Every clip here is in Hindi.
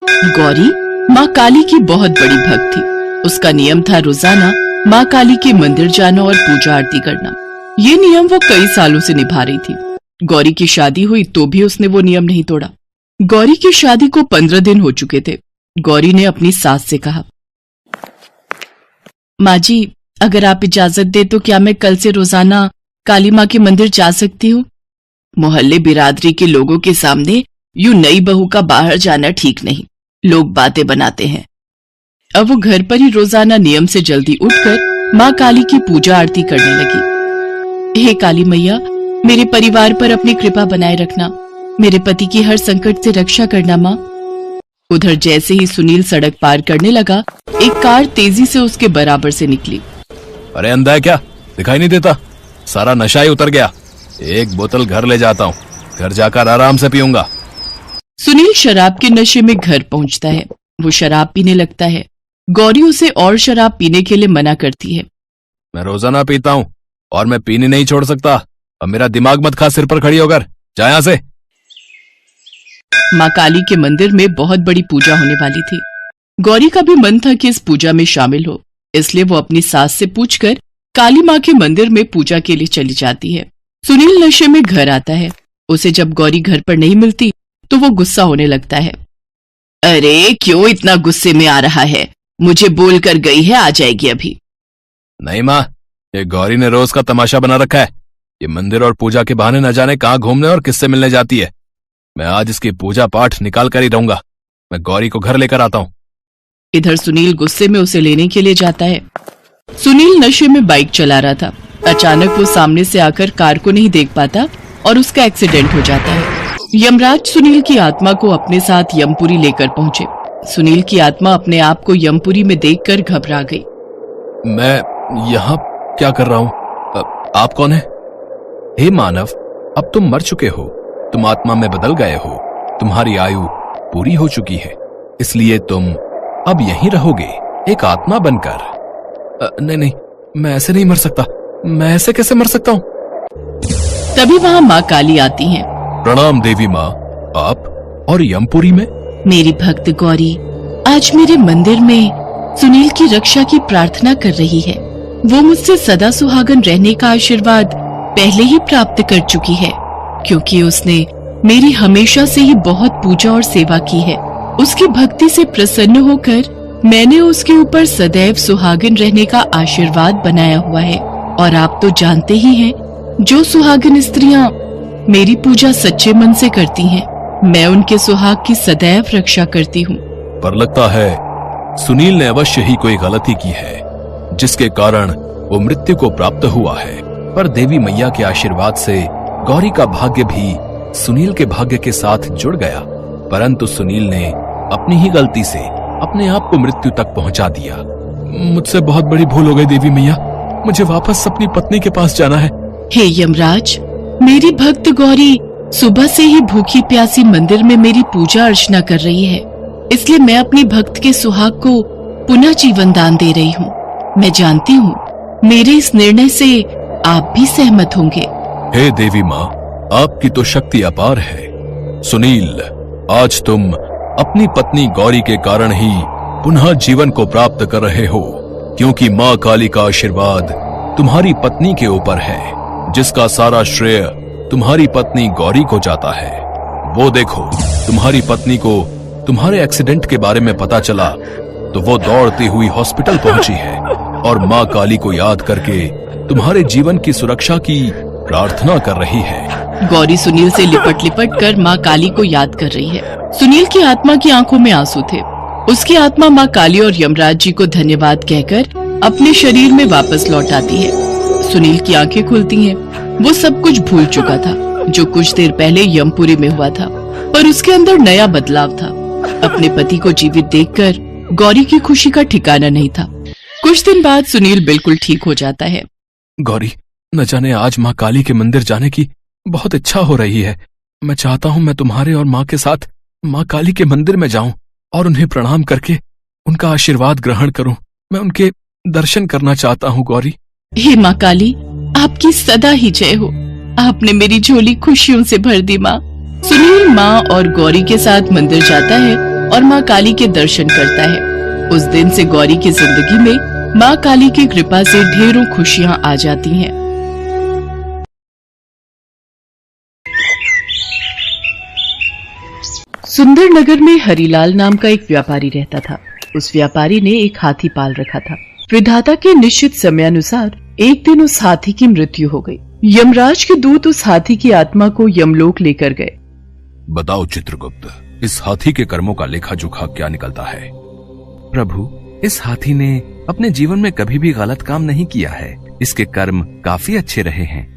गौरी माँ काली की बहुत बड़ी भक्त थी। उसका नियम था रोजाना माँ काली के मंदिर जाना और पूजा आरती करना। ये नियम वो कई सालों से निभा रही थी। गौरी की शादी हुई तो भी उसने वो नियम नहीं तोड़ा। गौरी की शादी को 15 दिन हो चुके थे। गौरी ने अपनी सास से कहा, माँ जी, अगर आप इजाजत दे तो क्या मैं कल से रोजाना काली माँ के मंदिर जा सकती हूँ? मोहल्ले बिरादरी के लोगों के सामने यूं नई बहू का बाहर जाना ठीक नहीं। लोग बातें बनाते हैं। अब वो घर पर ही रोजाना नियम से जल्दी उठकर माँ काली की पूजा आरती करने लगी। हे काली मैया, मेरे परिवार पर अपनी कृपा बनाए रखना। मेरे पति की हर संकट से रक्षा करना माँ। उधर जैसे ही सुनील सड़क पार करने लगा, एक कार तेजी से उसके बराबर से निकली। अरे अंधा है क्या? दिखाई नहीं देता? सारा नशा ही उतर गया। एक बोतल घर ले जाता हूँ, घर जाकर आराम से पीऊंगा। सुनील शराब के नशे में घर पहुंचता है। वो शराब पीने लगता है। गौरी उसे और शराब पीने के लिए मना करती है। मैं रोजाना पीता हूँ और मैं पीने नहीं छोड़ सकता। अब मेरा दिमाग मत खा, सिर पर खड़ी होकर जा यहाँ से। माँ काली के मंदिर में बहुत बड़ी पूजा होने वाली थी। गौरी का भी मन था कि इस पूजा में शामिल हो, इसलिए वो अपनी सास से पूछकर काली माँ के मंदिर में पूजा के लिए चली जाती है। सुनील नशे में घर आता है। उसे जब गौरी घर पर नहीं मिलती तो वो गुस्सा होने लगता है। अरे क्यों इतना गुस्से में आ रहा है? मुझे बोल कर गई है आ जाएगी अभी। नहीं माँ, ये गौरी ने रोज का तमाशा बना रखा है। ये मंदिर और पूजा के बहाने न जाने कहाँ घूमने और किससे मिलने जाती है। मैं आज इसकी पूजा पाठ निकाल कर ही रहूंगा। मैं गौरी को घर लेकर आता हूँ। इधर सुनील गुस्से में उसे लेने के लिए जाता है। सुनील नशे में बाइक चला रहा था। अचानक वो सामने से आकर कार को नहीं देख पाता और उसका एक्सीडेंट हो जाता है। यमराज सुनील की आत्मा को अपने साथ यमपुरी लेकर पहुंचे। सुनील की आत्मा अपने आप को यमपुरी में देखकर घबरा गई। मैं यहाँ क्या कर रहा हूँ? आप कौन है? हे मानव, अब तुम मर चुके हो। तुम आत्मा में बदल गए हो। तुम्हारी आयु पूरी हो चुकी है, इसलिए तुम अब यहीं रहोगे एक आत्मा बनकर। नहीं, मैं ऐसे नहीं मर सकता। मैं ऐसे कैसे मर सकता हूँ? तभी वहाँ माँ काली आती हैं। प्रणाम देवी माँ, आप और यमपुरी में? मेरी भक्त गौरी आज मेरे मंदिर में सुनील की रक्षा की प्रार्थना कर रही है। वो मुझसे सदा सुहागन रहने का आशीर्वाद पहले ही प्राप्त कर चुकी है, क्योंकि उसने मेरी हमेशा से ही बहुत पूजा और सेवा की है। उसकी भक्ति से प्रसन्न होकर मैंने उसके ऊपर सदैव सुहागन रहने का आशीर्वाद बनाया हुआ है। और आप तो जानते ही हैं, जो सुहागन स्त्रियां मेरी पूजा सच्चे मन से करती हैं, मैं उनके सुहाग की सदैव रक्षा करती हूँ। पर लगता है सुनील ने अवश्य ही कोई गलती की है, जिसके कारण वो मृत्यु को प्राप्त हुआ है। पर देवी मैया के आशीर्वाद से गौरी का भाग्य भी सुनील के भाग्य के साथ जुड़ गया। परंतु सुनील ने अपनी ही गलती से अपने आप को मृत्यु तक पहुंचा दिया। मुझसे बहुत बड़ी भूल हो गई देवी मैया। मुझे वापस अपनी पत्नी के पास जाना है। हे यमराज, मेरी भक्त गौरी सुबह से ही भूखी प्यासी मंदिर में मेरी पूजा अर्चना कर रही है, इसलिए मैं अपनी भक्त के सुहाग को पुनः जीवन दान दे रही हूँ। मैं जानती हूँ मेरे इस निर्णय से आप भी सहमत होंगे। हे देवी माँ, आपकी तो शक्ति अपार है। सुनील, आज तुम अपनी पत्नी गौरी के कारण ही पुनः जीवन को प्राप्त कर रहे हो, क्योंकि माँ काली का आशीर्वाद तुम्हारी पत्नी के ऊपर है, जिसका सारा श्रेय तुम्हारी पत्नी गौरी को जाता है। वो देखो, तुम्हारी पत्नी को तुम्हारे एक्सीडेंट के बारे में पता चला तो वो दौड़ती हुई हॉस्पिटल पहुंची है और माँ काली को याद करके तुम्हारे जीवन की सुरक्षा की प्रार्थना कर रही है। गौरी सुनील से लिपट लिपट कर माँ काली को याद कर रही है। सुनील की आत्मा की आंखों में आंसू थे। उसकी आत्मा माँ काली और यमराज जी को धन्यवाद कहकर अपने शरीर में वापस लौट आती है। सुनील की आंखें खुलती हैं। वो सब कुछ भूल चुका था जो कुछ देर पहले यमपुरी में हुआ था, पर उसके अंदर नया बदलाव था। अपने पति को जीवित देखकर गौरी की खुशी का ठिकाना नहीं था। कुछ दिन बाद सुनील बिल्कुल ठीक हो जाता है। गौरी, न जाने आज माँ काली के मंदिर जाने की बहुत इच्छा हो रही है। मैं चाहता हूँ मैं तुम्हारे और माँ के साथ माँ काली के मंदिर में जाऊं और उन्हें प्रणाम करके उनका आशीर्वाद ग्रहण करूं। मैं उनके दर्शन करना चाहता हूँ गौरी। हे माँ काली, आपकी सदा ही जय हो। आपने मेरी झोली खुशियों से भर दी माँ। सुनील माँ और गौरी के साथ मंदिर जाता है और माँ काली के दर्शन करता है। उस दिन से गौरी की जिंदगी में माँ काली की कृपा से ढेरों खुशियाँ आ जाती हैं। सुंदर नगर में हरिलाल नाम का एक व्यापारी रहता था। उस व्यापारी ने एक हाथी पाल रखा था। विधाता के निश्चित समयानुसार एक दिन उस हाथी की मृत्यु हो गई। यमराज के दूत उस हाथी की आत्मा को यमलोक लेकर गए। बताओ चित्रगुप्त, इस हाथी के कर्मों का लेखा जोखा क्या निकलता है? प्रभु, इस हाथी ने अपने जीवन में कभी भी गलत काम नहीं किया है। इसके कर्म काफी अच्छे रहे हैं।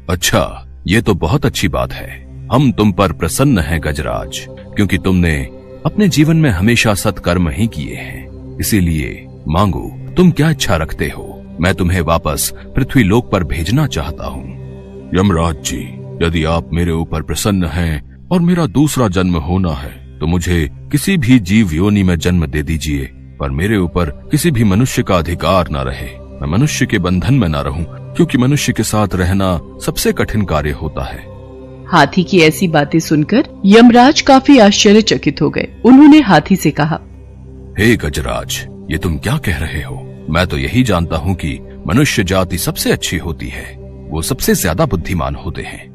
अच्छा, ये तो बहुत अच्छी बात है। हम तुम पर प्रसन्न हैं गजराज, क्योंकि तुमने अपने जीवन में हमेशा सत्कर्म ही किए हैं। इसीलिए मांगो, तुम क्या इच्छा रखते हो? मैं तुम्हें वापस पृथ्वी लोक पर भेजना चाहता हूँ। यमराज जी, यदि आप मेरे ऊपर प्रसन्न हैं और मेरा दूसरा जन्म होना है तो मुझे किसी भी जीव योनि में जन्म दे दीजिए, पर मेरे ऊपर किसी भी मनुष्य का अधिकार न रहे। मैं मनुष्य के बंधन में न रहूं, क्योंकि मनुष्य के साथ रहना सबसे कठिन कार्य होता है। हाथी की ऐसी बातें सुनकर यमराज काफी आश्चर्यचकित हो गए। उन्होंने हाथी से कहा, हे गजराज, ये तुम क्या कह रहे हो? मैं तो यही जानता हूँ कि मनुष्य जाति सबसे अच्छी होती है, वो सबसे ज्यादा बुद्धिमान होते हैं।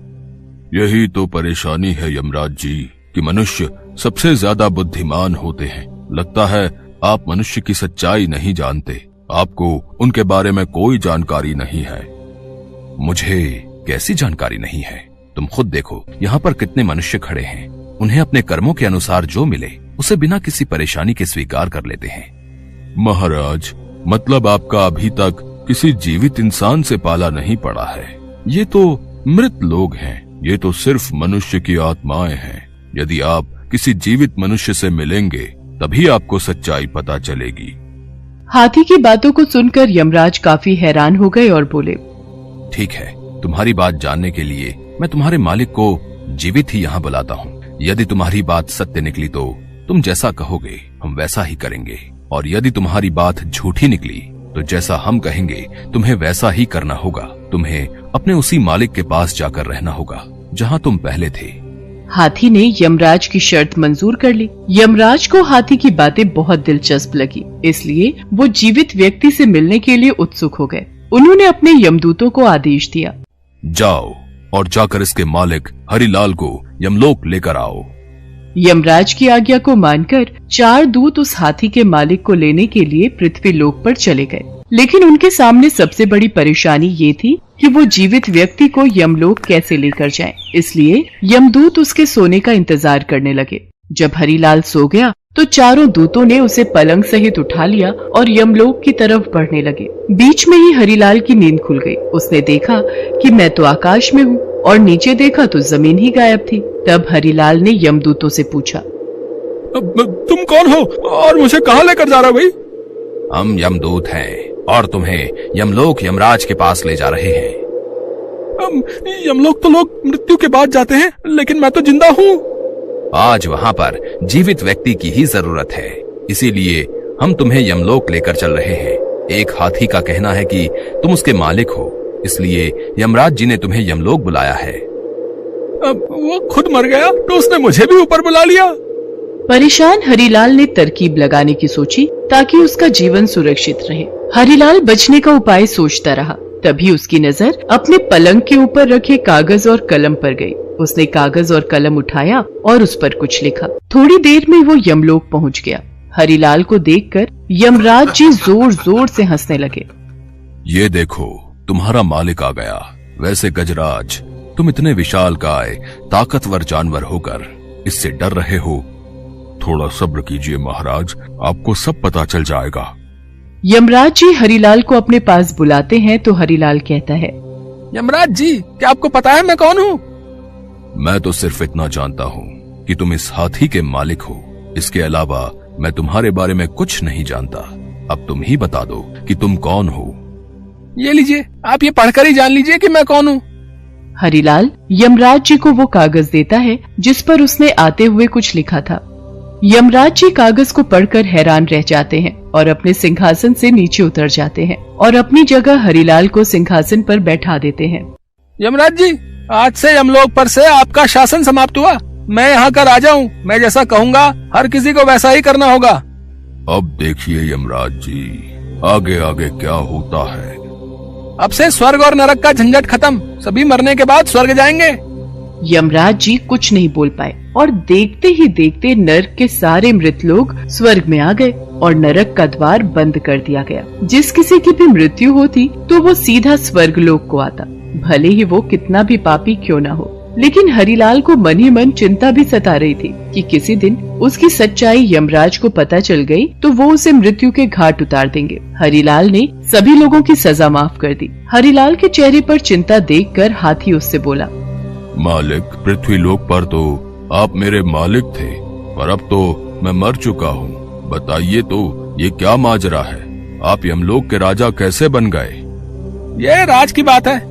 यही तो परेशानी है यमराज जी, कि मनुष्य सबसे ज्यादा बुद्धिमान होते हैं। लगता है आप मनुष्य की सच्चाई नहीं जानते, आपको उनके बारे में कोई जानकारी नहीं है। मुझे कैसी जानकारी नहीं है? तुम खुद देखो, यहाँ पर कितने मनुष्य खड़े हैं। उन्हें अपने कर्मों के अनुसार जो मिले उसे बिना किसी परेशानी के स्वीकार कर लेते हैं। महाराज, मतलब आपका अभी तक किसी जीवित इंसान से पाला नहीं पड़ा है। ये तो मृत लोग हैं, ये तो सिर्फ मनुष्य की आत्माएं हैं। यदि आप किसी जीवित मनुष्य से मिलेंगे तभी आपको सच्चाई पता चलेगी। हाथी की बातों को सुनकर यमराज काफी हैरान हो गए और बोले, ठीक है, तुम्हारी बात जानने के लिए मैं तुम्हारे मालिक को जीवित ही यहाँ बुलाता हूँ। यदि तुम्हारी बात सत्य निकली तो तुम जैसा कहोगे हम वैसा ही करेंगे, और यदि तुम्हारी बात झूठी निकली तो जैसा हम कहेंगे तुम्हें वैसा ही करना होगा। तुम्हें अपने उसी मालिक के पास जाकर रहना होगा जहाँ तुम पहले थे। हाथी ने यमराज की शर्त मंजूर कर ली। यमराज को हाथी की बातें बहुत दिलचस्प लगी, इसलिए वो जीवित व्यक्ति से मिलने के लिए उत्सुक हो गए। उन्होंने अपने यमदूतों को आदेश दिया, जाओ और जाकर इसके मालिक हरिलाल को यमलोक लेकर आओ। यमराज की आज्ञा को मानकर 4 दूत उस हाथी के मालिक को लेने के लिए पृथ्वी लोक पर चले गए। लेकिन उनके सामने सबसे बड़ी परेशानी ये थी कि वो जीवित व्यक्ति को यमलोक कैसे लेकर जाएं। इसलिए यमदूत उसके सोने का इंतजार करने लगे। जब हरिलाल सो गया तो चारों दूतों ने उसे पलंग सहित उठा लिया और यमलोक की तरफ बढ़ने लगे। बीच में ही हरिलाल की नींद खुल गई। उसने देखा कि मैं तो आकाश में हूँ, और नीचे देखा तो जमीन ही गायब थी। तब हरिलाल ने यमदूतों से पूछा, तुम कौन हो और मुझे कहाँ लेकर जा रहे हो भाई? हम यमदूत हैं और तुम्हें यमलोक यमराज के पास ले जा रहे हैं। यमलोक तो लोग मृत्यु के बाद जाते हैं, लेकिन मैं तो जिंदा हूँ। आज वहाँ पर जीवित व्यक्ति की ही जरूरत है, इसीलिए हम तुम्हें यमलोक लेकर चल रहे हैं। एक हाथी का कहना है कि तुम उसके मालिक हो, इसलिए यमराज जी ने तुम्हें यमलोक बुलाया है। अब वो खुद मर गया तो उसने मुझे भी ऊपर बुला लिया। परेशान हरिलाल ने तरकीब लगाने की सोची ताकि उसका जीवन सुरक्षित रहे। हरिलाल बचने का उपाय सोचता रहा। तभी उसकी नजर अपने पलंग के ऊपर रखे कागज और कलम पर गई। उसने कागज और कलम उठाया और उस पर कुछ लिखा। थोड़ी देर में वो यमलोक पहुंच गया। हरिलाल को देखकर यमराज जी जोर जोर से हंसने लगे। ये देखो, तुम्हारा मालिक आ गया। वैसे गजराज, तुम इतने विशालकाय ताकतवर जानवर होकर इससे डर रहे हो। थोड़ा सब्र कीजिए महाराज, आपको सब पता चल जाएगा। यमराज जी हरिलाल को अपने पास बुलाते हैं तो हरिलाल कहता है, यमराज जी, क्या आपको पता है मैं कौन हूँ? मैं तो सिर्फ इतना जानता हूँ कि तुम इस हाथी के मालिक हो। इसके अलावा मैं तुम्हारे बारे में कुछ नहीं जानता। अब तुम ही बता दो कि तुम कौन हो। ये लीजिए, आप ये पढ़कर ही जान लीजिए कि मैं कौन हूँ। हरिलाल यमराज जी को वो कागज देता है जिस पर उसने आते हुए कुछ लिखा था। यमराज जी कागज को पढ़कर हैरान रह जाते हैं और अपने सिंहासन से नीचे उतर जाते हैं और अपनी जगह हरिलाल को सिंहासन पर बैठा देते हैं। यमराज जी, आज से यमलोक पर से आपका शासन समाप्त हुआ। मैं यहाँ का राजा हूँ, मैं जैसा कहूँगा हर किसी को वैसा ही करना होगा। अब देखिए यमराज जी, आगे आगे क्या होता है। अब से स्वर्ग और नरक का झंझट खत्म, सभी मरने के बाद स्वर्ग जाएंगे। यमराज जी कुछ नहीं बोल पाए और देखते ही देखते नरक के सारे मृत लोग स्वर्ग में आ गए और नरक का द्वार बंद कर दिया गया। जिस किसी की भी मृत्यु होती तो वो सीधा स्वर्ग लोक को आता, भले ही वो कितना भी पापी क्यों न हो। लेकिन हरिलाल को मन ही मन चिंता भी सता रही थी कि किसी दिन उसकी सच्चाई यमराज को पता चल गई तो वो उसे मृत्यु के घाट उतार देंगे। हरिलाल ने सभी लोगों की सजा माफ कर दी। हरिलाल के चेहरे पर चिंता देखकर हाथी उससे बोला, मालिक, पृथ्वी लोक पर तो आप मेरे मालिक थे, पर अब तो मैं मर चुका हूँ। बताइए तो ये क्या माजरा है? आप यमलोक के राजा कैसे बन गए? ये राज की बात है।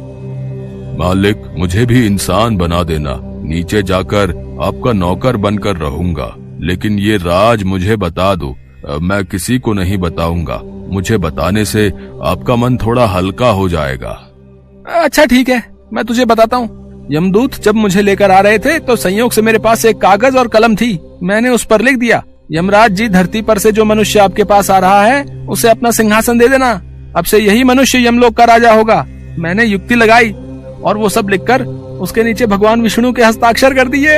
मालिक, मुझे भी इंसान बना देना, नीचे जाकर आपका नौकर बनकर रहूंगा, लेकिन ये राज मुझे बता दो, मैं किसी को नहीं बताऊंगा। मुझे बताने से आपका मन थोड़ा हल्का हो जाएगा। अच्छा ठीक है, मैं तुझे बताता हूँ। यमदूत जब मुझे लेकर आ रहे थे तो संयोग से मेरे पास एक कागज और कलम थी। मैंने उस पर लिख दिया, यमराज जी, धरती पर से जो मनुष्य आपके पास आ रहा है उसे अपना सिंहासन दे देना। अब से यही मनुष्य यमलोक का राजा होगा। मैंने युक्ति लगाई और वो सब लिखकर उसके नीचे भगवान विष्णु के हस्ताक्षर कर दिए।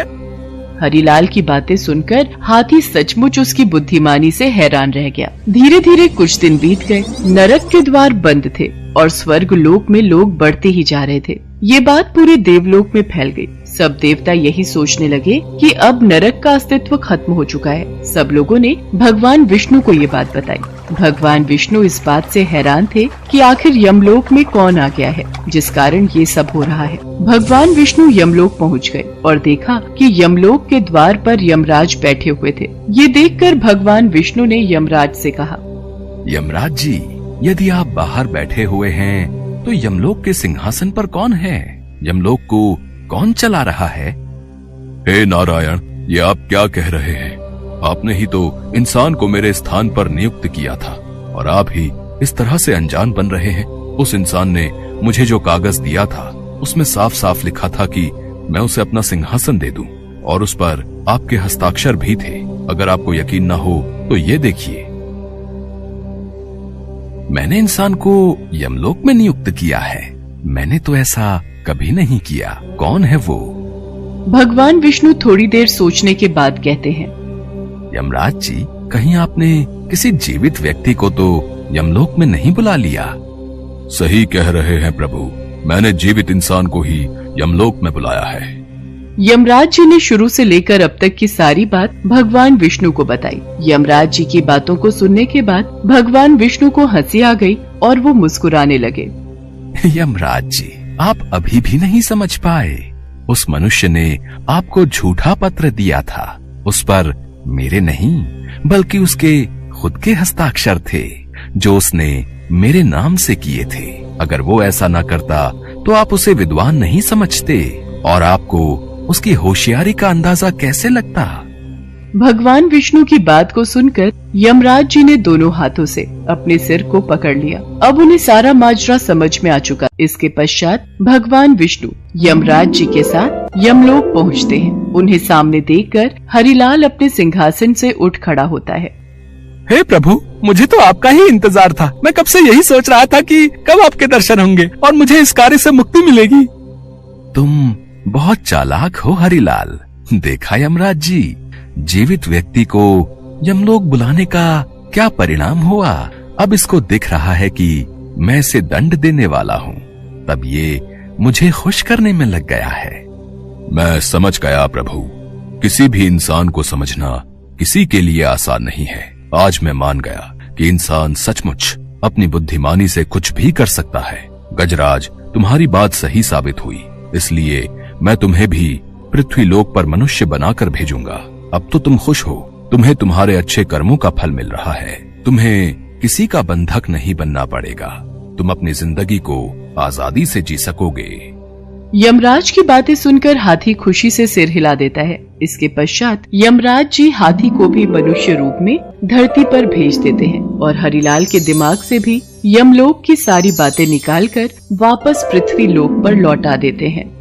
हरिलाल की बातें सुनकर हाथी सचमुच उसकी बुद्धिमानी से हैरान रह गया। धीरे धीरे कुछ दिन बीत गए। नरक के द्वार बंद थे और स्वर्ग लोक में लोग बढ़ते ही जा रहे थे। ये बात पूरे देवलोक में फैल गई। सब देवता यही सोचने लगे कि अब नरक का अस्तित्व खत्म हो चुका है। सब लोगों ने भगवान विष्णु को ये बात बताई। भगवान विष्णु इस बात से हैरान थे कि आखिर यमलोक में कौन आ गया है जिस कारण ये सब हो रहा है। भगवान विष्णु यमलोक पहुंच गए और देखा कि यमलोक के द्वार पर यमराज बैठे हुए थे। ये देखकर भगवान विष्णु ने यमराज से कहा, यमराज जी, यदि आप बाहर बैठे हुए हैं तो यमलोक के सिंहासन पर कौन है? यमलोक को कौन चला रहा है? हे नारायण, ये आप क्या कह रहे हैं? आपने ही तो इंसान को मेरे स्थान पर नियुक्त किया था और आप ही इस तरह से अनजान बन रहे हैं। उस इंसान ने मुझे जो कागज दिया था उसमें साफ साफ लिखा था कि मैं उसे अपना सिंहासन दे दूं और उस पर आपके हस्ताक्षर भी थे। अगर आपको यकीन ना हो तो ये देखिए। मैंने इंसान को यमलोक में नियुक्त किया है? मैंने तो ऐसा कभी नहीं किया। कौन है वो? भगवान विष्णु थोड़ी देर सोचने के बाद कहते हैं, यमराज जी, कहीं आपने किसी जीवित व्यक्ति को तो यमलोक में नहीं बुला लिया? सही कह रहे हैं प्रभु, मैंने जीवित इंसान को ही यमलोक में बुलाया है। यमराज जी ने शुरू से लेकर अब तक की सारी बात भगवान विष्णु को बताई। यमराज जी की बातों को सुनने के बाद भगवान विष्णु को हंसी आ गई और वो मुस्कुराने लगे। यमराज जी, आप अभी भी नहीं समझ पाए। उस मनुष्य ने आपको झूठा पत्र दिया था। उस पर मेरे नहीं बल्कि उसके खुद के हस्ताक्षर थे जो उसने मेरे नाम से किए थे। अगर वो ऐसा ना करता तो आप उसे विद्वान नहीं समझते और आपको उसकी होशियारी का अंदाजा कैसे लगता? भगवान विष्णु की बात को सुनकर यमराज जी ने दोनों हाथों से अपने सिर को पकड़ लिया। अब उन्हें सारा माजरा समझ में आ चुका। इसके पश्चात भगवान विष्णु यमराज जी के साथ यमलोक पहुंचते हैं। उन्हें सामने देखकर हरिलाल अपने सिंहासन से उठ खड़ा होता है। हे प्रभु, मुझे तो आपका ही इंतजार था। मैं कब से यही सोच रहा था कि कब आपके दर्शन होंगे और मुझे इस कार्य से मुक्ति मिलेगी। तुम बहुत चालाक हो हरिलाल। देखा यमराज जी, जीवित व्यक्ति को यमलोक बुलाने का क्या परिणाम हुआ। अब इसको दिख रहा है कि मैं इसे दंड देने वाला हूँ, तब ये मुझे खुश करने में लग गया है। मैं समझ गया प्रभु। किसी भी इंसान को समझना किसी के लिए आसान नहीं है। आज मैं मान गया कि इंसान सचमुच अपनी बुद्धिमानी से कुछ भी कर सकता है। गजराज, तुम्हारी बात सही साबित हुई, इसलिए मैं तुम्हें भी पृथ्वी लोक पर मनुष्य बनाकर भेजूंगा। अब तो तुम खुश हो, तुम्हें तुम्हारे अच्छे कर्मों का फल मिल रहा है। तुम्हें किसी का बंधक नहीं बनना पड़ेगा। तुम अपनी जिंदगी को आजादी से जी सकोगे। यमराज की बातें सुनकर हाथी खुशी से सिर हिला देता है। इसके पश्चात यमराज जी हाथी को भी मनुष्य रूप में धरती पर भेज देते हैं और हरिलाल के दिमाग से भी यमलोक की सारी बातें निकालकर वापस पृथ्वी लोक पर लौटा देते हैं।